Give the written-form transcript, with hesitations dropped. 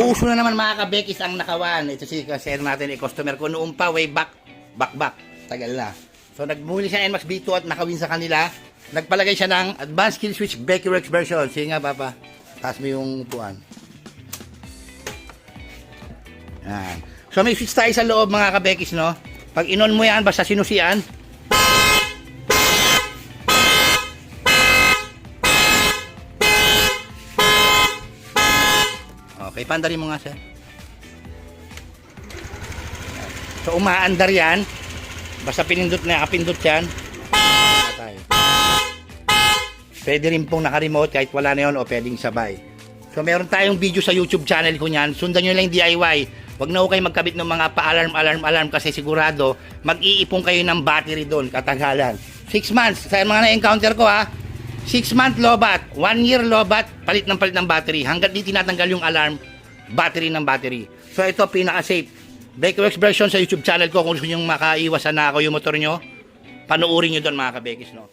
Uso na naman mga kabekis ang nakawan. Ito si share natin customer ko noong pa way back. Tagal na. So nagmuli siya NMAX B2 at nakawin sa kanila. Nagpalagay siya ng Advanced Kill Switch Becky-Works version. Sige nga papa. Taas mo yung upuan. Yan. So may switch tayo sa loob mga kabekis, no? Pag inon mo yan, basta sinusian. Okay, pandarin mo nga sir. So umaandar yan. Basta pinindot na, kapindot yan. Pwede rin pong naka-remote kahit wala na yun o pwedeng sabay. So meron tayong video sa YouTube channel ko niyan. Sundan nyo lang yung DIY. Huwag na kayo magkabit ng mga pa-alarm kasi sigurado mag-iipon kayo ng battery doon katagalan. 6 months. Sa mga na-encounter ko 6 month lobat, 1 year lobat, palit ng battery. Hanggat di tinatanggal yung alarm, battery ng battery. So ito pinaka-safe. Becky-Works version sa YouTube channel ko. Kung gusto nyo makaiwasan na ako yung motor nyo, panuorin nyo doon mga kabekis, no?